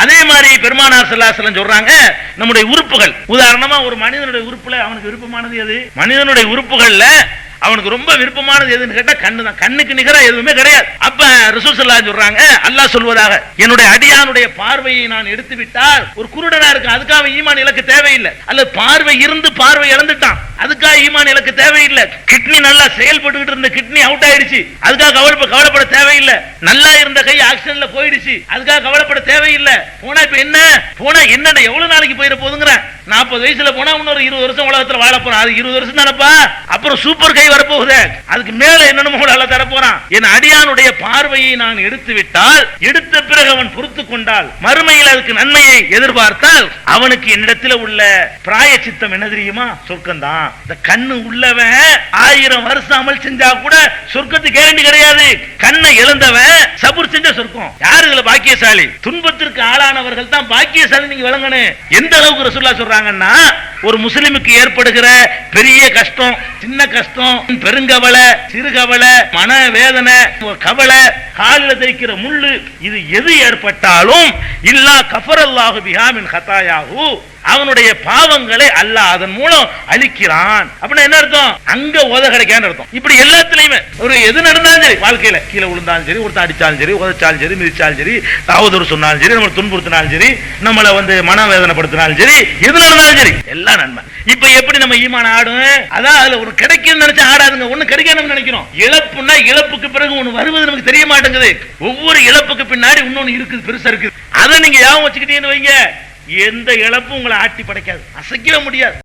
அதே மாதிரி பெருமானார் ஸல்லல்லாஹு அலைஹி வஸல்லம் சொல்றாங்க, நம்முடைய உறுப்புகள், உதாரணமா ஒரு மனிதனுடைய உறுப்புல அவனுக்கு விருப்பமானது எது? மனிதனுடைய உறுப்புகள்ல அவனுக்கு ரொம்ப விருப்பமானது எதுன்னு கேட்டா கண்ணு தான். கண்ணுக்கு நிகரா எதுவுமே கிடையாது. அப்ப ரசூல் ஸல்லல்லாஹு அலைஹி சொல்றாங்க, அல்லாஹ் சொல்வதாக, என்னுடைய அடியானுடைய பார்வையை நான் எடுத்து விட்டால், ஒரு குருடனா இருக்கு அதுக்காக ஈமான் இலக்கு தேவையில்லை, அல்ல பார்வை இருந்து பார்வை இழந்துட்டான் அதுக்காக ஈமான் இலக்கு தேவையில்லை, கிட்னி நல்லா செயல்பட்டு இருந்த கிட்னி அவுட் ஆயிடுச்சு அதுக்காக கவலைப்பட தேவையில்லை, நல்லா இருந்த கை ஆக்சிடென்ட்ல போயிடுச்சு அதுக்காக கவலைப்பட தேவையில்லை, போனா இப்ப என்ன போனா என்னடா எவ்வளவு நாளைக்கு போயிட போதுங்கிற, 40 வயசுல போனா இன்னொரு 20 வருஷம் உலகத்துல வாழ போறான், அது 20 வருஷம் தானப்பா, அப்புறம் சூப்பர் கை வரப்போகுது, அதுக்கு மேல என்னென்னமோ அல்ல தர போறான். என் அடியானுடைய பார்வையை நான் எடுத்து விட்டால், எடுத்த பிறகு அவன் பொறுத்து கொண்டால், மறுமையில் அதுக்கு நன்மையை எதிர்பார்த்தால், அவனுக்கு என்னிடத்தில் உள்ள பிராய சித்தம் என்ன தெரியுமா? சொர்க்கம்தான். இந்த கண்ணு உள்ளவன் 1000 வருஷம் அமல் செஞ்சா கூட சொர்க்கத்துக்கு கேரண்டி கிடையாது. கண்ணை இழந்தவன் சபூர் செஞ்ச சொர்க்கம். யாரு இதுல பாக்கியசாலி? துன்பத்திற்கு ஆளானவர்கள் தான் பாக்கியசாலி. நீங்க விளங்கணும். எந்த அளவுக்கு ரசூலுல்லாஹ் சொல்றாங்கன்னா, ஒரு முஸ்லிமுக்கு ஏற்படுகிற பெரிய கஷ்டம், சின்ன கஷ்டம், பெருங்கவலை, சிறுகவலை, மன வேதனை, கவலை, காலில் தைக்கிற முள்ளு, இது எது ஏற்பட்டாலும் இல்லா கஃபரல்லாஹு பிஹா மின் ஹதாயாஹு, அவனுடைய பாவங்களை அல்லாஹ் அதன் மூலம் அழிக்கிறான். அப்படின்னா என்ன அர்த்தம்? அங்க உத கிடைக்கான்னு அர்த்தம். இப்படி எல்லாத்துலயுமே ஒரு எது நடந்தாலும் சரி, வாழ்க்கையில கீழே விழுந்தாலும் சரி, ஒருத்தன் அடிச்சாலும் சரி, உதச்சாலும் சரி, மிதிச்சாலும் சரி, தாவதூர் சொன்னாலும் சரி, நம்மளை துன்புறுத்தினாலும் சரி, நம்மளை மனவேதனைப்படுத்தினாலும் சரி, எது நடந்தாலும் சரி எல்லாம் நன்மை. இப்ப எப்படி நம்ம ஈமான் ஆடும்? அதான் அதுல ஒரு கிடைக்கும் நினைச்சா ஆடாதுங்க, ஒண்ணு கிடைக்கணும்னு நினைக்கிறோம். இழப்புன்னா இழப்புக்கு பிறகு ஒண்ணு வருவது நமக்கு தெரிய மாட்டேங்குது. ஒவ்வொரு இழப்புக்கு பின்னாடி இன்னொன்னு இருக்குது, பெருசா இருக்குது. அதை நீங்க யாவும் வச்சுக்கிட்டீங்கன்னு வைங்க, எந்த இழப்பும் உங்களை ஆட்டி படைக்காது, அசைக்கவே முடியாது.